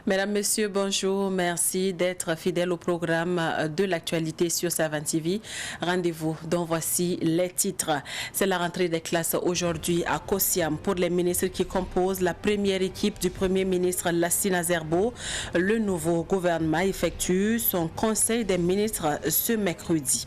Mesdames, Messieurs, bonjour. Merci d'être fidèles au programme de l'actualité sur Savan TV. Rendez-vous dont voici les titres. C'est la rentrée des classes aujourd'hui à Kossiam pour les ministres qui composent la première équipe du Premier ministre Lassina Zerbo. Le nouveau gouvernement effectue son conseil des ministres ce mercredi.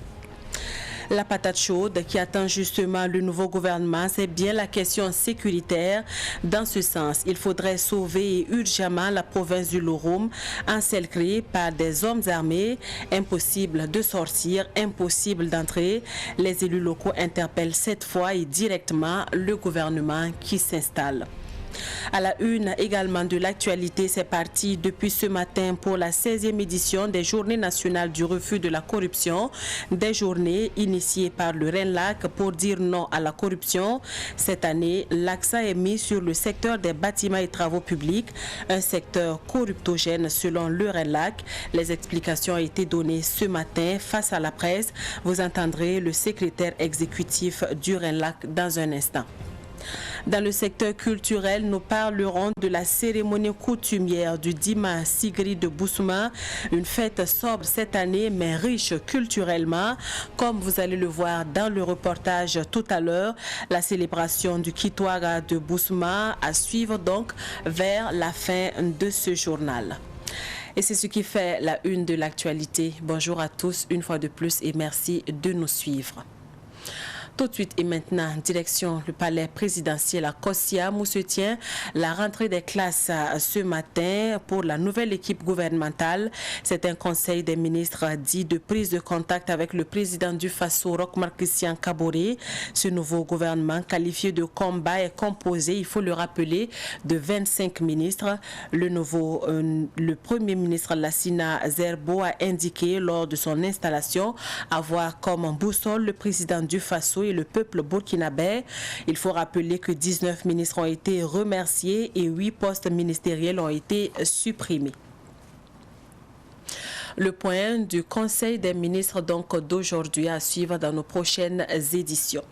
La patate chaude qui attend justement le nouveau gouvernement, c'est bien la question sécuritaire. Dans ce sens, il faudrait sauver urgemment la province du Loroum, encerclée par des hommes armés. Impossible de sortir, impossible d'entrer. Les élus locaux interpellent cette fois et directement le gouvernement qui s'installe. À la une également de l'actualité, c'est parti depuis ce matin pour la 16e édition des Journées nationales du refus de la corruption, des journées initiées par le RENLAC pour dire non à la corruption. Cette année, l'accent est mis sur le secteur des bâtiments et travaux publics, un secteur corruptogène selon le RENLAC. Les explications ont été données ce matin face à la presse. Vous entendrez le secrétaire exécutif du RENLAC dans un instant. Dans le secteur culturel, nous parlerons de la cérémonie coutumière du Dima Sigri de Boussouma, une fête sobre cette année mais riche culturellement. Comme vous allez le voir dans le reportage tout à l'heure, la célébration du Kitwara de Boussouma à suivre donc vers la fin de ce journal. Et c'est ce qui fait la une de l'actualité. Bonjour à tous une fois de plus et merci de nous suivre. Tout de suite et maintenant, direction le palais présidentiel à Kossiam où se tient la rentrée des classes ce matin pour la nouvelle équipe gouvernementale. C'est un conseil des ministres dit de prise de contact avec le président du Faso, Roch-Marc Christian Kaboré. Ce nouveau gouvernement qualifié de combat est composé, il faut le rappeler, de 25 ministres. Le premier ministre Lassina Zerbo a indiqué lors de son installation avoir comme boussole le président du Faso et le peuple burkinabé. Il faut rappeler que 19 ministres ont été remerciés et 8 postes ministériels ont été supprimés. Le point du Conseil des ministres donc d'aujourd'hui à suivre dans nos prochaines éditions.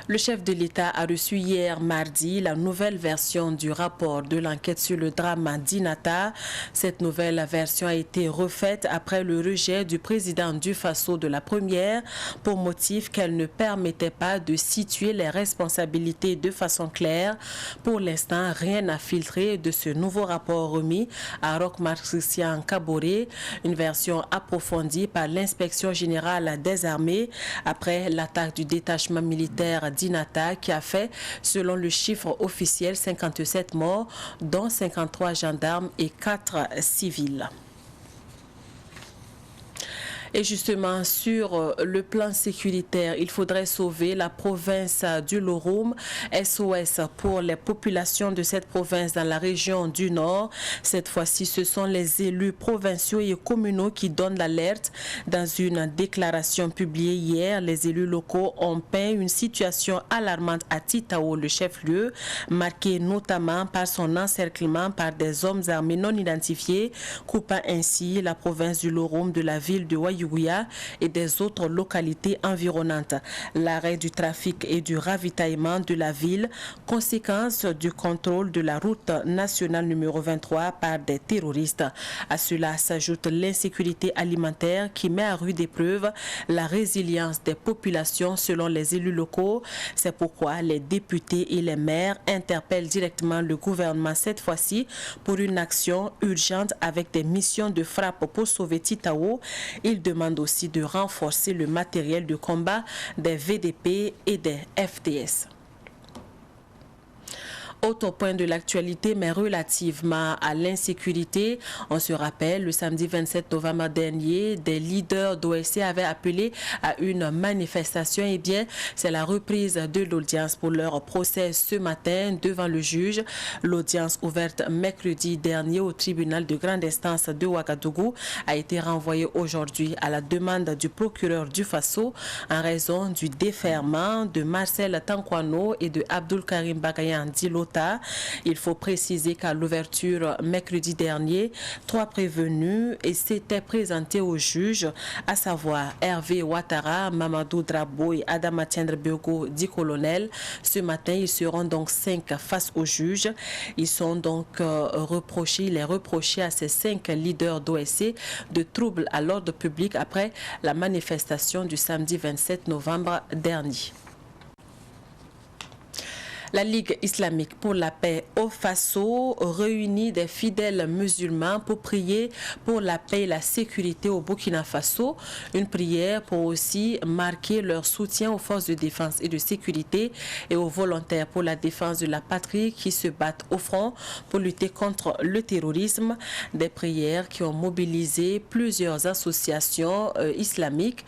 Le chef de l'État a reçu hier mardi la nouvelle version du rapport de l'enquête sur le drame d'Inata. Cette nouvelle version a été refaite après le rejet du président du Faso de la première pour motif qu'elle ne permettait pas de situer les responsabilités de façon claire. Pour l'instant, rien n'a filtré de ce nouveau rapport remis à Roch-Marc Christian Kaboré, une version approfondie par l'inspection générale des armées après l'attaque du détachement militaire d'Inata qui a fait, selon le chiffre officiel, 57 morts, dont 53 gendarmes et 4 civils. Et justement, sur le plan sécuritaire, il faudrait sauver la province du Loroum. SOS pour les populations de cette province dans la région du Nord. Cette fois-ci, ce sont les élus provinciaux et communaux qui donnent l'alerte. Dans une déclaration publiée hier, les élus locaux ont peint une situation alarmante à Titao, le chef-lieu, marquée notamment par son encerclement par des hommes armés non identifiés, coupant ainsi la province du Loroum de la ville de Wayou et des autres localités environnantes. L'arrêt du trafic et du ravitaillement de la ville, conséquence du contrôle de la route nationale numéro 23 par des terroristes. À cela s'ajoute l'insécurité alimentaire qui met à rude épreuve la résilience des populations selon les élus locaux. C'est pourquoi les députés et les maires interpellent directement le gouvernement cette fois-ci pour une action urgente avec des missions de frappe pour sauver Titao. Ils demande aussi de renforcer le matériel de combat des VDP et des FDS. Autre point de l'actualité, mais relativement à l'insécurité, on se rappelle, le samedi 27 novembre dernier, des leaders d'OSC avaient appelé à une manifestation. Eh bien, c'est la reprise de l'audience pour leur procès ce matin devant le juge. L'audience ouverte mercredi dernier au tribunal de grande instance de Ouagadougou a été renvoyée aujourd'hui à la demande du procureur du Faso en raison du déferment de Marcel Tankwano et de Abdul Karim Bagayan Dilota Ceuta. Il faut préciser qu'à l'ouverture mercredi dernier, 3 prévenus s'étaient présentés au juge, à savoir Hervé Ouattara, Mamadou Drabo et Adama Tiendrebiogo, dit colonel. Ce matin, ils seront donc 5 face au juge. Ils sont donc il est reproché à ces 5 leaders d'OSC de troubles à l'ordre public après la manifestation du samedi 27 novembre dernier. La Ligue islamique pour la paix au Faso réunit des fidèles musulmans pour prier pour la paix et la sécurité au Burkina Faso. Une prière pour aussi marquer leur soutien aux forces de défense et de sécurité et aux volontaires pour la défense de la patrie qui se battent au front pour lutter contre le terrorisme. Des prières qui ont mobilisé plusieurs associations islamiques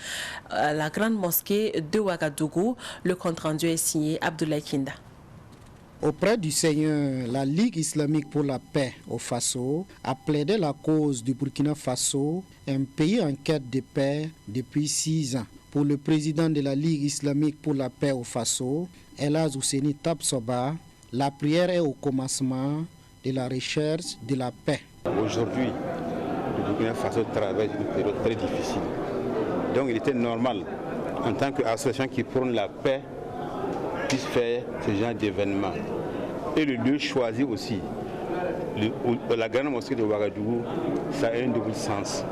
à la grande mosquée de Ouagadougou. Le compte-rendu est signé Abdoulaye Kinda. Auprès du Seigneur, la Ligue islamique pour la paix au Faso a plaidé la cause du Burkina Faso, un pays en quête de paix depuis 6 ans. Pour le président de la Ligue islamique pour la paix au Faso, Elhadj Ousseini Tabsoba, la prière est au commencement de la recherche de la paix. Aujourd'hui, le Burkina Faso traverse une période très difficile. Donc il était normal, en tant qu'association qui prône la paix, puisse faire ce genre d'événements. Et le lieu choisi aussi, la grande mosquée de Ouagadougou, ça a un double sens.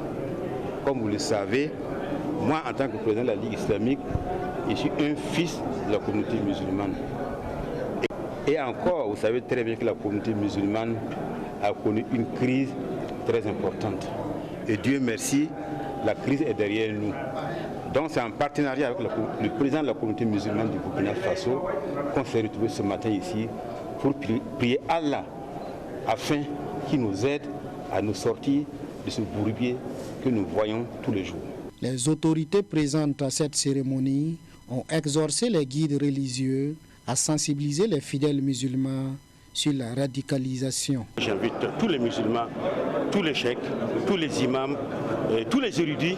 Comme vous le savez, moi en tant que président de la Ligue islamique, je suis un fils de la communauté musulmane. Et encore, vous savez très bien que la communauté musulmane a connu une crise très importante. Et Dieu merci, la crise est derrière nous. Donc c'est en partenariat avec le président de la communauté musulmane du Burkina Faso qu'on s'est retrouvé ce matin ici pour prier Allah afin qu'il nous aide à nous sortir de ce bourbier que nous voyons tous les jours. Les autorités présentes à cette cérémonie ont exhorcé les guides religieux à sensibiliser les fidèles musulmans sur la radicalisation. J'invite tous les musulmans, tous les cheikhs, tous les imams, tous les érudits,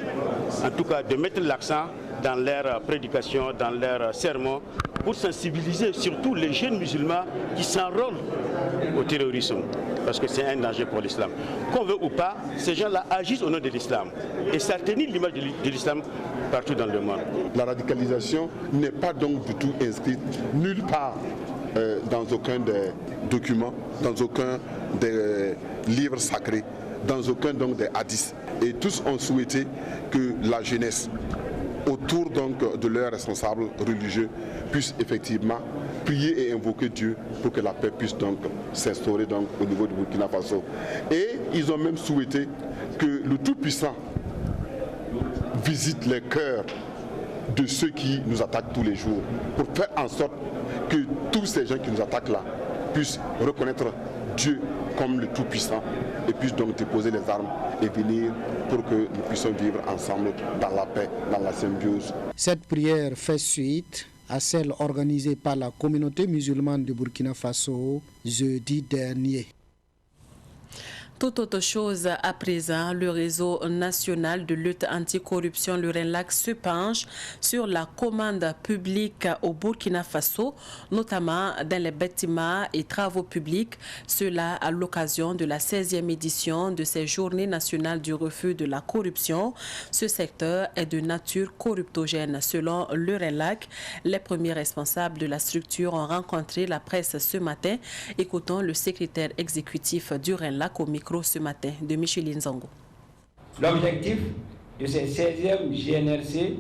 en tout cas de mettre l'accent dans leur prédication, dans leurs sermons, pour sensibiliser surtout les jeunes musulmans qui s'enrôlent au terrorisme, parce que c'est un danger pour l'islam. Qu'on veut ou pas, ces gens-là agissent au nom de l'islam et ça ternit l'image de l'islam partout dans le monde. La radicalisation n'est pas donc du tout inscrite nulle part dans aucun des documents, dans aucun des livres sacrés, dans aucun donc des hadiths. Et tous ont souhaité que la jeunesse, autour donc de leurs responsables religieux, puisse effectivement prier et invoquer Dieu pour que la paix puisse donc s'instaurer donc au niveau du Burkina Faso. Et ils ont même souhaité que le Tout-Puissant visite les cœurs de ceux qui nous attaquent tous les jours, pour faire en sorte que tous ces gens qui nous attaquent là puissent reconnaître Dieu comme le Tout-Puissant et puissent donc déposer les armes et venir pour que nous puissions vivre ensemble dans la paix, dans la symbiose. Cette prière fait suite à celle organisée par la communauté musulmane de Burkina Faso jeudi dernier. Tout autre chose à présent, le réseau national de lutte anticorruption, le RENLAC, se penche sur la commande publique au Burkina Faso, notamment dans les bâtiments et travaux publics. Cela à l'occasion de la 16e édition de ces journées nationales du refus de la corruption. Ce secteur est de nature corruptogène. Selon le RENLAC, les premiers responsables de la structure ont rencontré la presse ce matin. Écoutons le secrétaire exécutif du RENLAC au micro ce matin de Micheline Zongo. L'objectif de cette 16e GNRC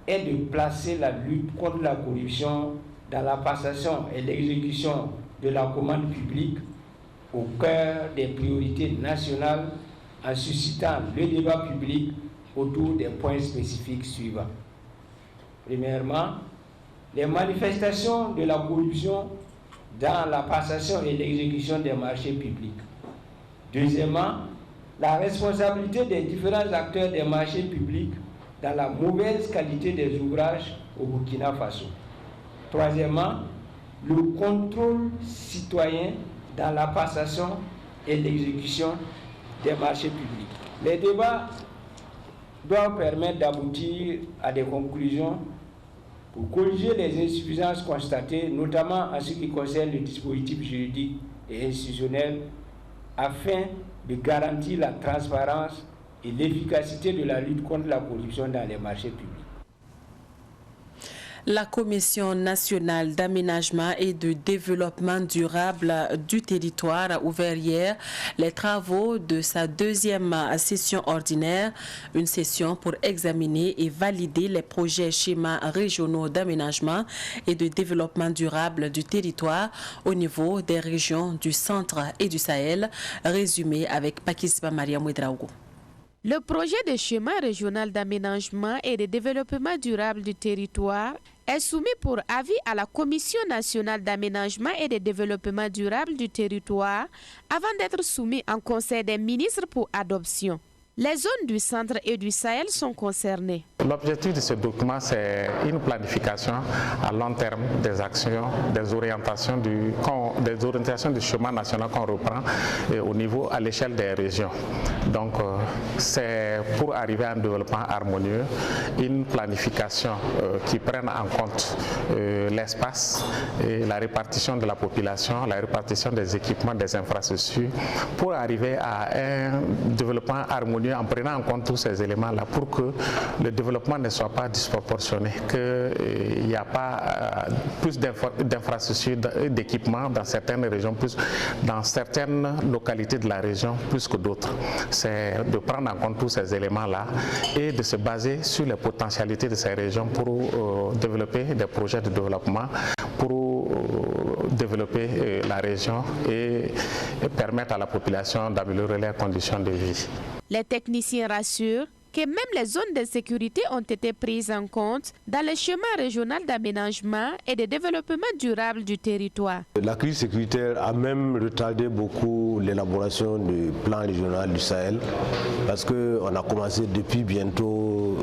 est de placer la lutte contre la corruption dans la passation et l'exécution de la commande publique au cœur des priorités nationales en suscitant le débat public autour des points spécifiques suivants. Premièrement, les manifestations de la corruption dans la passation et l'exécution des marchés publics. Deuxièmement, la responsabilité des différents acteurs des marchés publics dans la mauvaise qualité des ouvrages au Burkina Faso. Troisièmement, le contrôle citoyen dans la passation et l'exécution des marchés publics. Les débats doivent permettre d'aboutir à des conclusions pour corriger les insuffisances constatées, notamment en ce qui concerne les dispositifs juridiques et institutionnels, afin de garantir la transparence et l'efficacité de la lutte contre la corruption dans les marchés publics. La Commission nationale d'aménagement et de développement durable du territoire a ouvert hier les travaux de sa deuxième session ordinaire, une session pour examiner et valider les projets schémas régionaux d'aménagement et de développement durable du territoire au niveau des régions du centre et du Sahel, résumé avec Pakisba Maria Mouedraogo. Le projet de schéma régional d'aménagement et de développement durable du territoire est soumis pour avis à la Commission nationale d'aménagement et de développement durable du territoire avant d'être soumis en Conseil des ministres pour adoption. Les zones du centre et du Sahel sont concernées. L'objectif de ce document, c'est une planification à long terme des actions, des orientations du chemin national qu'on reprend au niveau, à l'échelle des régions. Donc, c'est pour arriver à un développement harmonieux, une planification qui prenne en compte l'espace et la répartition de la population, la répartition des équipements, des infrastructures, pour arriver à un développement harmonieux en prenant en compte tous ces éléments-là pour que le développement ne soit pas disproportionné, qu'il n'y a pas plus d'infrastructures, d'équipements dans certaines régions, plus dans certaines localités de la région, plus que d'autres. C'est de prendre en compte tous ces éléments-là et de se baser sur les potentialités de ces régions pour développer des projets de développement, pour développer la région et permettre à la population d'améliorer leurs conditions de vie. Les techniciens rassurent que même les zones de sécurité ont été prises en compte dans le schéma régional d'aménagement et de développement durable du territoire. La crise sécuritaire a même retardé beaucoup l'élaboration du plan régional du Sahel parce qu'on a commencé depuis bientôt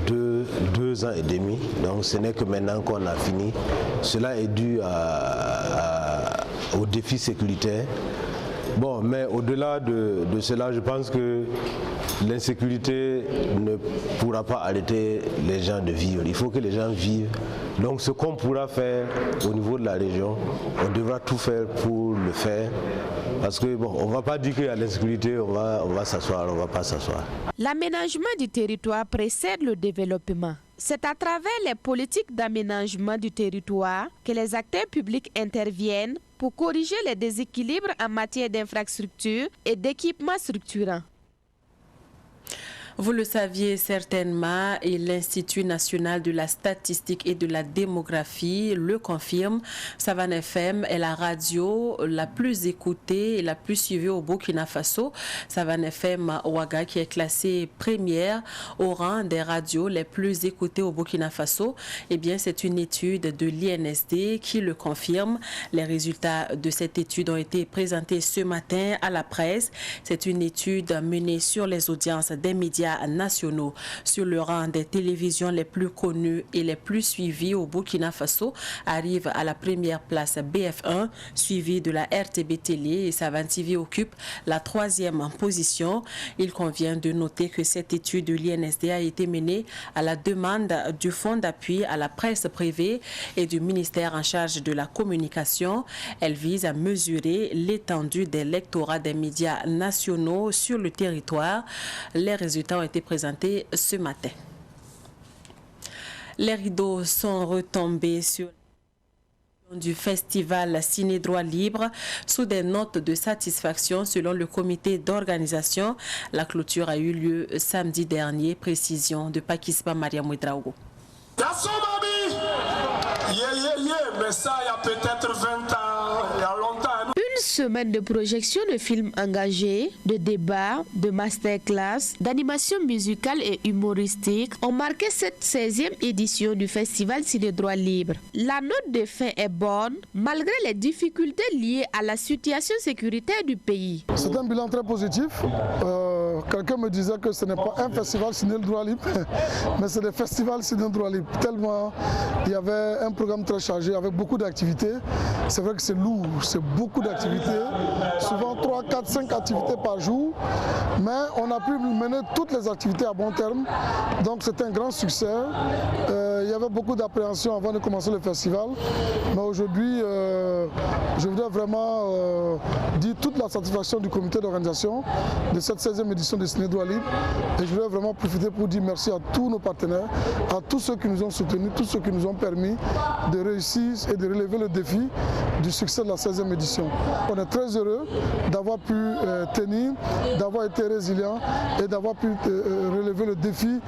deux ans et demi, donc ce n'est que maintenant qu'on a fini. Cela est dû aux défis sécuritaires. Bon, mais au-delà de cela, je pense que l'insécurité ne pourra pas arrêter les gens de vivre. Il faut que les gens vivent. Donc ce qu'on pourra faire au niveau de la région, on devra tout faire pour le faire. Parce que bon, on ne va pas dire qu'il y a l'insécurité, on va s'asseoir, on ne va pas s'asseoir. L'aménagement du territoire précède le développement. C'est à travers les politiques d'aménagement du territoire que les acteurs publics interviennent pour corriger les déséquilibres en matière d'infrastructures et d'équipements structurants. Vous le saviez certainement et l'Institut national de la statistique et de la démographie le confirme. Savane FM est la radio la plus écoutée et la plus suivie au Burkina Faso. Savane FM Ouaga qui est classée première au rang des radios les plus écoutées au Burkina Faso. Eh bien, c'est une étude de l'INSD qui le confirme. Les résultats de cette étude ont été présentés ce matin à la presse. C'est une étude menée sur les audiences des médias nationaux. Sur le rang des télévisions les plus connues et les plus suivies au Burkina Faso arrive à la première place BF1, suivi de la RTB Télé, et Savane TV occupe la 3e position. Il convient de noter que cette étude de l'INSD a été menée à la demande du Fonds d'appui à la presse privée et du ministère en charge de la communication. Elle vise à mesurer l'étendue des lectorats des médias nationaux sur le territoire. Les résultats ont été présentés ce matin. Les rideaux sont retombés sur du festival Ciné Droit Libre sous des notes de satisfaction selon le comité d'organisation. La clôture a eu lieu samedi dernier. Précision de Pakisba Maria Mouedraogo. Mais ça, il y a peut-être 20 ans, il y a longtemps. Une semaine de projection de films engagés, de débats, de masterclass, d'animation musicale et humoristique ont marqué cette 16e édition du festival Ciné Droit Libre. La note de fin est bonne malgré les difficultés liées à la situation sécuritaire du pays. C'est un bilan très positif. quelqu'un me disait que ce n'est pas un festival ciné le droit libre, mais c'est des festivals ciné le droit libre. Tellement il y avait un programme très chargé avec beaucoup d'activités. C'est vrai que c'est lourd, c'est beaucoup d'activités, souvent 3, 4, 5 activités par jour, mais on a pu mener toutes les activités à bon terme, donc c'est un grand succès. Il y avait beaucoup d'appréhension avant de commencer le festival, mais aujourd'hui je voudrais vraiment dire toute la satisfaction du comité d'organisation de cette 16e édition de Ciné Droit Libre, et je voudrais vraiment profiter pour dire merci à tous nos partenaires, à tous ceux qui nous ont soutenus, tous ceux qui nous ont permis de réussir et de relever le défi du succès de la 16e édition. On est très heureux d'avoir pu tenir, d'avoir été résilient et d'avoir pu relever le défi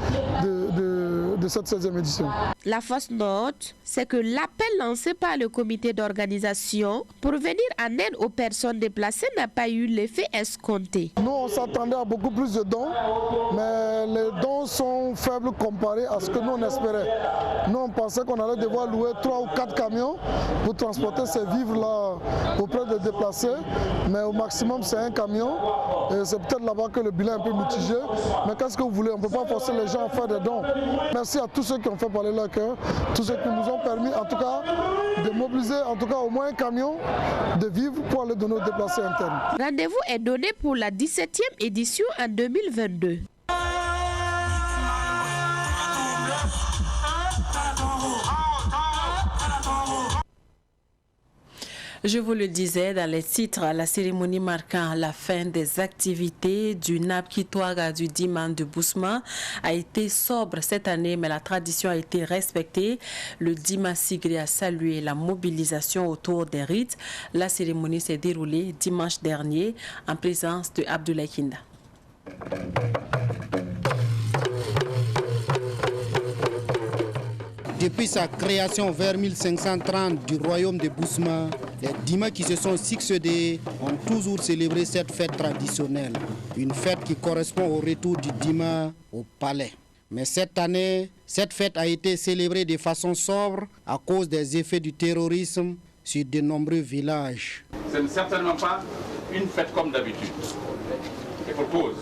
de cette 16e édition. La fausse note, c'est que l'appel lancé par le comité d'organisation pour venir en aide aux personnes déplacées n'a pas eu l'effet escompté. Nous, on s'attendait à beaucoup plus de dons, mais les dons sont faibles comparés à ce que nous on espérait. Nous, on pensait qu'on allait devoir louer 3 ou 4 camions pour transporter ces vivres-là auprès des déplacés, mais au maximum c'est un camion. Et c'est peut-être là-bas que le bilan est un peu mitigé, mais qu'est-ce que vous voulez? On ne peut pas forcer les gens à faire des dons. Merci à tous ceux qui ont fait parler leur cœur, tous ceux qui nous ont permis en tout cas de mobiliser en tout cas au moins un camion de vivres pour aller donner aux déplacés internes. Rendez-vous est donné pour la 17e édition en 2022. Je vous le disais dans les titres, la cérémonie marquant la fin des activités du Nab Kitwaga du Diman de Bousma a été sobre cette année, mais la tradition a été respectée. Le Dima Sigri a salué la mobilisation autour des rites. La cérémonie s'est déroulée dimanche dernier en présence de Abdoulaye Kinda. Depuis sa création vers 1530 du royaume de Bousma, les Dima qui se sont succédés ont toujours célébré cette fête traditionnelle. Une fête qui correspond au retour du Dima au palais. Mais cette année, cette fête a été célébrée de façon sobre à cause des effets du terrorisme sur de nombreux villages. Ce n'est certainement pas une fête comme d'habitude. Et pour cause,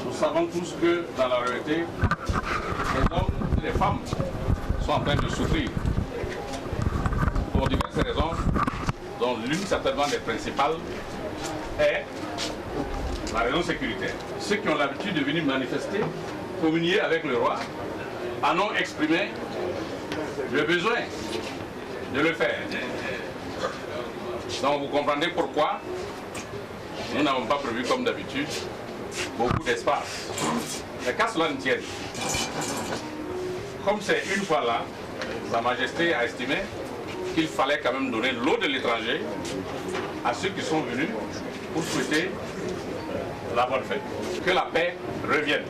nous savons tous que dans la réalité, les hommes, les femmes sont en train de souffrir pour diverses raisons, dont l'une certainement des principales est la raison sécuritaire. Ceux qui ont l'habitude de venir manifester, communier avec le roi, en ont exprimé le besoin de le faire. Donc vous comprendrez pourquoi nous n'avons pas prévu comme d'habitude beaucoup d'espace. Mais qu'à cela ne tienne, comme c'est une fois là, Sa Majesté a estimé qu'il fallait quand même donner l'eau de l'étranger à ceux qui sont venus pour souhaiter la bonne fête. Que la paix revienne,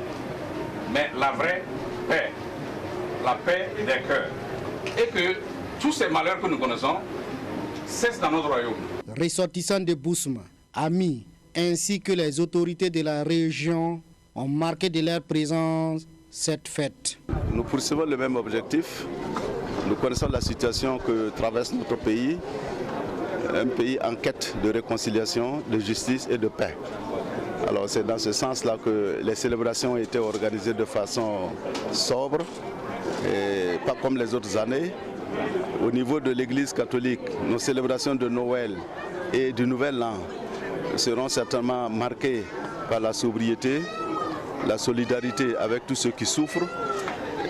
mais la vraie paix, la paix des cœurs. Et que tous ces malheurs que nous connaissons cessent dans notre royaume. Ressortissants de Bousma, amis, ainsi que les autorités de la région ont marqué de leur présence cette fête. Nous poursuivons le même objectif. Nous connaissons la situation que traverse notre pays, un pays en quête de réconciliation, de justice et de paix. Alors c'est dans ce sens-là que les célébrations ont été organisées de façon sobre, et pas comme les autres années. Au niveau de l'Église catholique, nos célébrations de Noël et du Nouvel An seront certainement marquées par la sobriété, la solidarité avec tous ceux qui souffrent,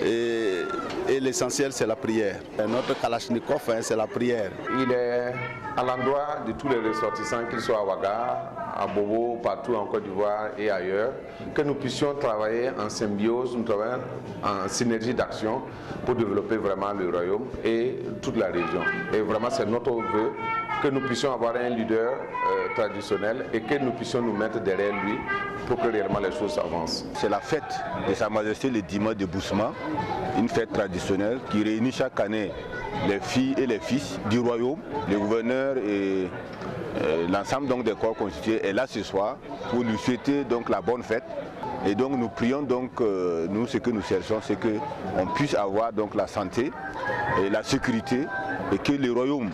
et l'essentiel c'est la prière. Notre Kalachnikov, c'est la prière. Il est à l'endroit de tous les ressortissants, qu'ils soient à Ouaga, à Bobo, partout en Côte d'Ivoire et ailleurs, que nous puissions travailler en symbiose, nous travaillons en synergie d'action pour développer vraiment le royaume et toute la région. Et vraiment c'est notre vœu que nous puissions avoir un leader traditionnel et que nous puissions nous mettre derrière lui pour que réellement les choses avancent. C'est la fête de Sa Majesté le Dima de Bousma, une fête traditionnelle qui réunit chaque année les filles et les fils du royaume, les gouverneurs et l'ensemble donc des corps constitués est là ce soir pour lui souhaiter donc la bonne fête. Et donc nous prions donc, nous ce que nous cherchons c'est qu'on puisse avoir donc la santé et la sécurité et que le royaume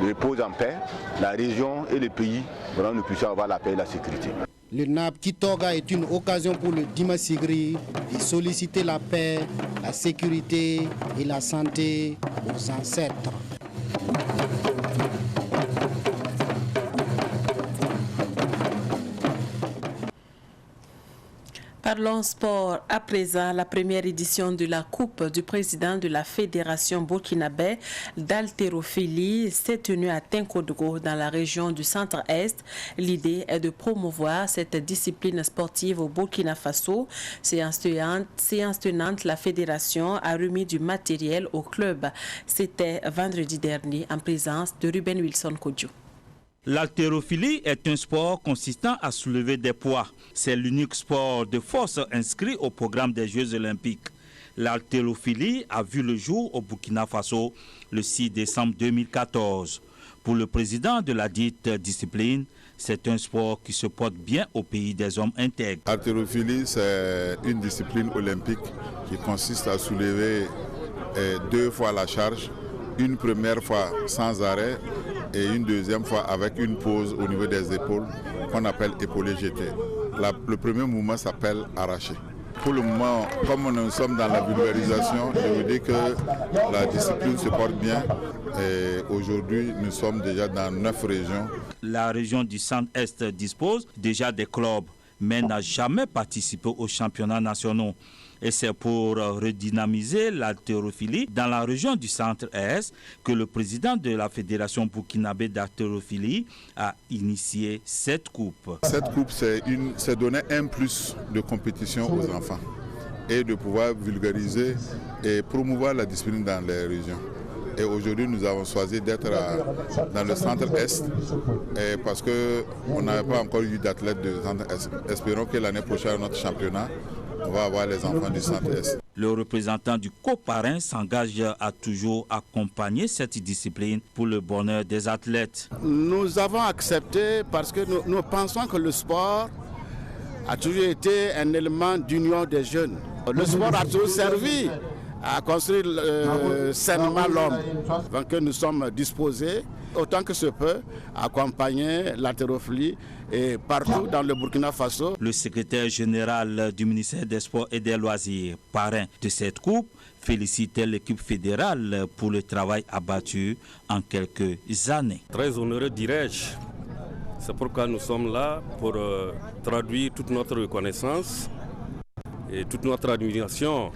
repose en paix, la région et le pays, vraiment nous puissions avoir la paix et la sécurité. Le NAB Kitoga est une occasion pour le Dima Sigri de solliciter la paix, la sécurité et la santé aux ancêtres. Parlons sport. À présent, la première édition de la Coupe du président de la Fédération burkinabé d'haltérophilie s'est tenue à Tinkodogo dans la région du Centre-Est. L'idée est de promouvoir cette discipline sportive au Burkina Faso. Séance tenante, la fédération a remis du matériel au club. C'était vendredi dernier en présence de Ruben Wilson Kodjo. L'haltérophilie est un sport consistant à soulever des poids. C'est l'unique sport de force inscrit au programme des Jeux olympiques. L'haltérophilie a vu le jour au Burkina Faso le 6 décembre 2014. Pour le président de la dite discipline, c'est un sport qui se porte bien au pays des hommes intègres. L'haltérophilie, c'est une discipline olympique qui consiste à soulever 2 fois la charge, une première fois sans arrêt et une deuxième fois avec une pause au niveau des épaules qu'on appelle épaulé jeté. Le premier mouvement s'appelle arraché. Pour le moment, comme nous sommes dans la vulgarisation, je veux dire que la discipline se porte bien et aujourd'hui nous sommes déjà dans 9 régions. La région du Centre-Est dispose déjà des clubs mais n'a jamais participé aux championnats nationaux. Et c'est pour redynamiser l'haltérophilie dans la région du Centre-Est que le président de la Fédération burkinabé d'haltérophilie a initié cette coupe. Cette coupe, c'est donner un plus de compétition aux enfants et de pouvoir vulgariser et promouvoir la discipline dans les régions. Et aujourd'hui, nous avons choisi d'être dans le Centre-Est parce qu'on n'avait pas encore eu d'athlètes du Centre-Est. Espérons que l'année prochaine, notre championnat, on va avoir les enfants du Centre-Est. Le représentant du coparrain s'engage à toujours accompagner cette discipline pour le bonheur des athlètes. Nous avons accepté parce que nous pensons que le sport a toujours été un élément d'union des jeunes. Le sport a toujours servi à construire sainement l'homme. Donc nous sommes disposés, autant que se peut, à accompagner l'haltérophilie et partout dans le Burkina Faso. Le secrétaire général du ministère des Sports et des Loisirs, parrain de cette coupe, félicitait l'équipe fédérale pour le travail abattu en quelques années. Très honoré, dirais-je. C'est pourquoi nous sommes là pour traduire toute notre reconnaissance et toute notre admiration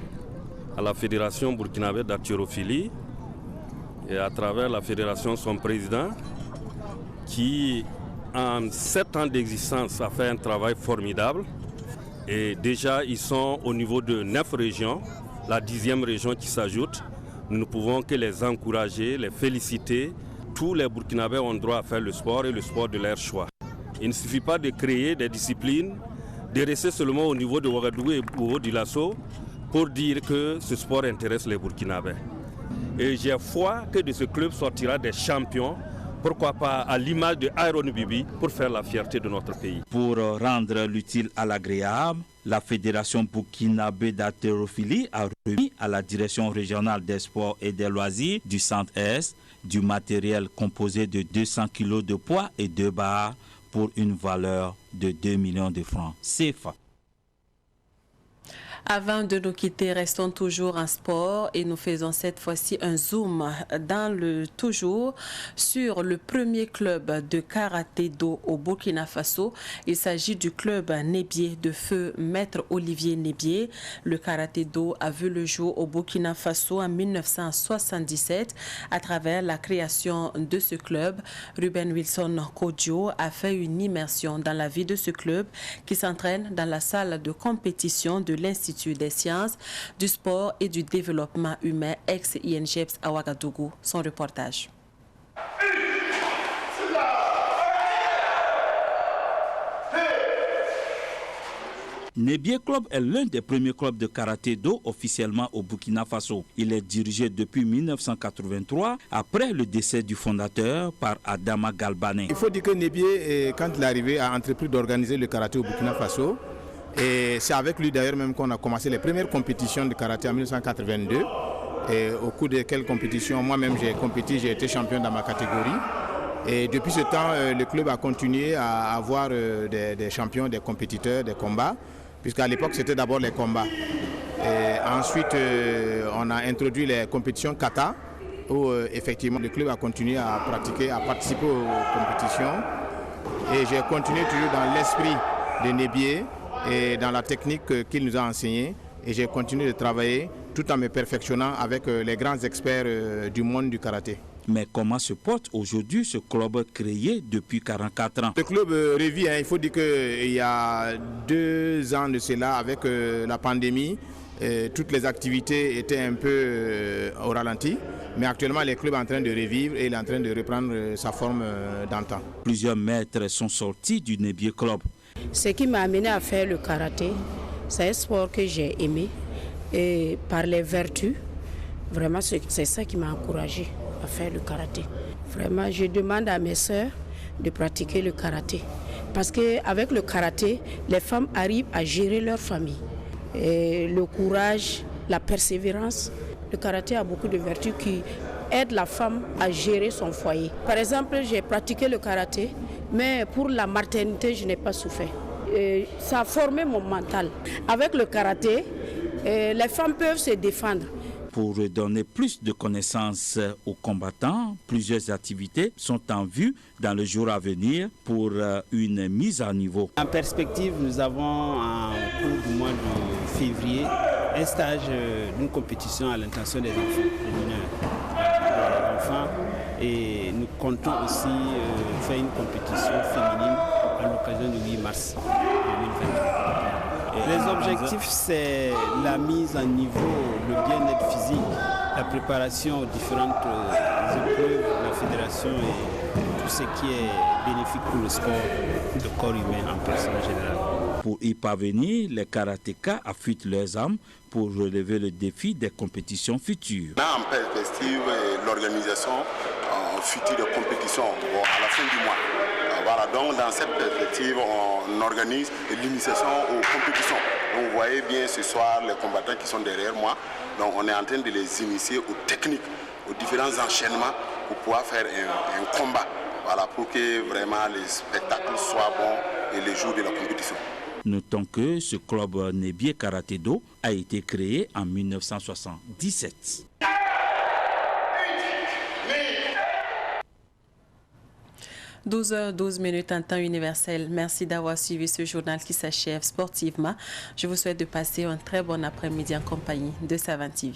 à la Fédération burkinabé d'haltérophilie et à travers la fédération son président qui en 7 ans d'existence a fait un travail formidable et déjà ils sont au niveau de 9 régions, la 10e région qui s'ajoute. Nous ne pouvons que les encourager, les féliciter. Tous les Burkinabés ont droit à faire le sport et le sport de leur choix. Il ne suffit pas de créer des disciplines, de rester seulement au niveau de Ouagadougou et au du Lasso pour dire que ce sport intéresse les Burkinabés. Et j'ai foi que de ce club sortira des champions, pourquoi pas à l'image de Iron Bibi, pour faire la fierté de notre pays. Pour rendre l'utile à l'agréable, la Fédération burkinabé d'haltérophilie a remis à la Direction régionale des sports et des loisirs du Centre-Est du matériel composé de 200 kg de poids et 2 barres pour une valeur de 2 millions de francs CFA. Avant de nous quitter, restons toujours en sport et nous faisons cette fois-ci un zoom toujours sur le premier club de karaté-do au Burkina Faso. Il s'agit du club Nébier de feu Maître Olivier Nébier. Le karaté-do a vu le jour au Burkina Faso en 1977 à travers la création de ce club. Ruben Wilson Kodjo a fait une immersion dans la vie de ce club qui s'entraîne dans la salle de compétition de l'Institut des sciences, du sport et du développement humain ex-INGEPS à Ouagadougou. Son reportage. Nébier Club est l'un des premiers clubs de karaté-do officiellement au Burkina Faso. Il est dirigé depuis 1983 après le décès du fondateur par Adama Galbané. Il faut dire que Nébier, quand il est arrivé, a entrepris d'organiser le karaté au Burkina Faso. Et c'est avec lui d'ailleurs même qu'on a commencé les premières compétitions de karaté en 1982. Et au cours de quelles compétitions, moi-même j'ai compéti, j'ai été champion dans ma catégorie. Et depuis ce temps, le club a continué à avoir des champions, des compétiteurs, des combats, puisqu'à l'époque c'était d'abord les combats. Et ensuite, on a introduit les compétitions kata, où effectivement le club a continué à pratiquer, à participer aux compétitions. Et j'ai continué toujours dans l'esprit de Nebié et dans la technique qu'il nous a enseignée. Et j'ai continué de travailler tout en me perfectionnant avec les grands experts du monde du karaté. Mais comment se porte aujourd'hui ce club créé depuis 44 ans? Le club revit, il faut dire qu'il y a 2 ans de cela, avec la pandémie, toutes les activités étaient un peu au ralenti. Mais actuellement, le club est en train de revivre et il est en train de reprendre sa forme d'antan. Plusieurs maîtres sont sortis du Nebié Club. Ce qui m'a amené à faire le karaté, c'est un sport que j'ai aimé. Et par les vertus, vraiment, c'est ça qui m'a encouragé à faire le karaté. Vraiment, je demande à mes sœurs de pratiquer le karaté. Parce qu'avec le karaté, les femmes arrivent à gérer leur famille. Et le courage, la persévérance, le karaté a beaucoup de vertus qui aident la femme à gérer son foyer. Par exemple, j'ai pratiqué le karaté, mais pour la maternité, je n'ai pas souffert. Et ça a formé mon mental. Avec le karaté, les femmes peuvent se défendre. Pour donner plus de connaissances aux combattants, plusieurs activités sont en vue dans le jour à venir pour une mise à niveau. En perspective, nous avons en cours du mois de février un stage d'une compétition à l'intention des enfants, des mineurs, des enfants. Et nous comptons aussi faire une compétition féminine à l'occasion du 8 mars 2023. Les objectifs, c'est la mise à niveau, le bien-être physique, la préparation aux différentes épreuves de la fédération et tout ce qui est bénéfique pour le sport, le corps humain en personne générale. Pour y parvenir, les karatékas affûtent leurs armes pour relever le défi des compétitions futures. Là, en perspective, l'organisation future de compétition à la fin du mois. Voilà, donc dans cette perspective, on organise l'initiation aux compétitions. Donc, vous voyez bien ce soir les combattants qui sont derrière moi. Donc on est en train de les initier aux techniques, aux différents enchaînements pour pouvoir faire un combat. Voilà, pour que vraiment les spectacles soient bons et les jours de la compétition. Notons que ce club Nebié Karaté-Do a été créé en 1977. 12h12 en temps universel. Merci d'avoir suivi ce journal qui s'achève sportivement. Je vous souhaite de passer un très bon après-midi en compagnie de Savane TV.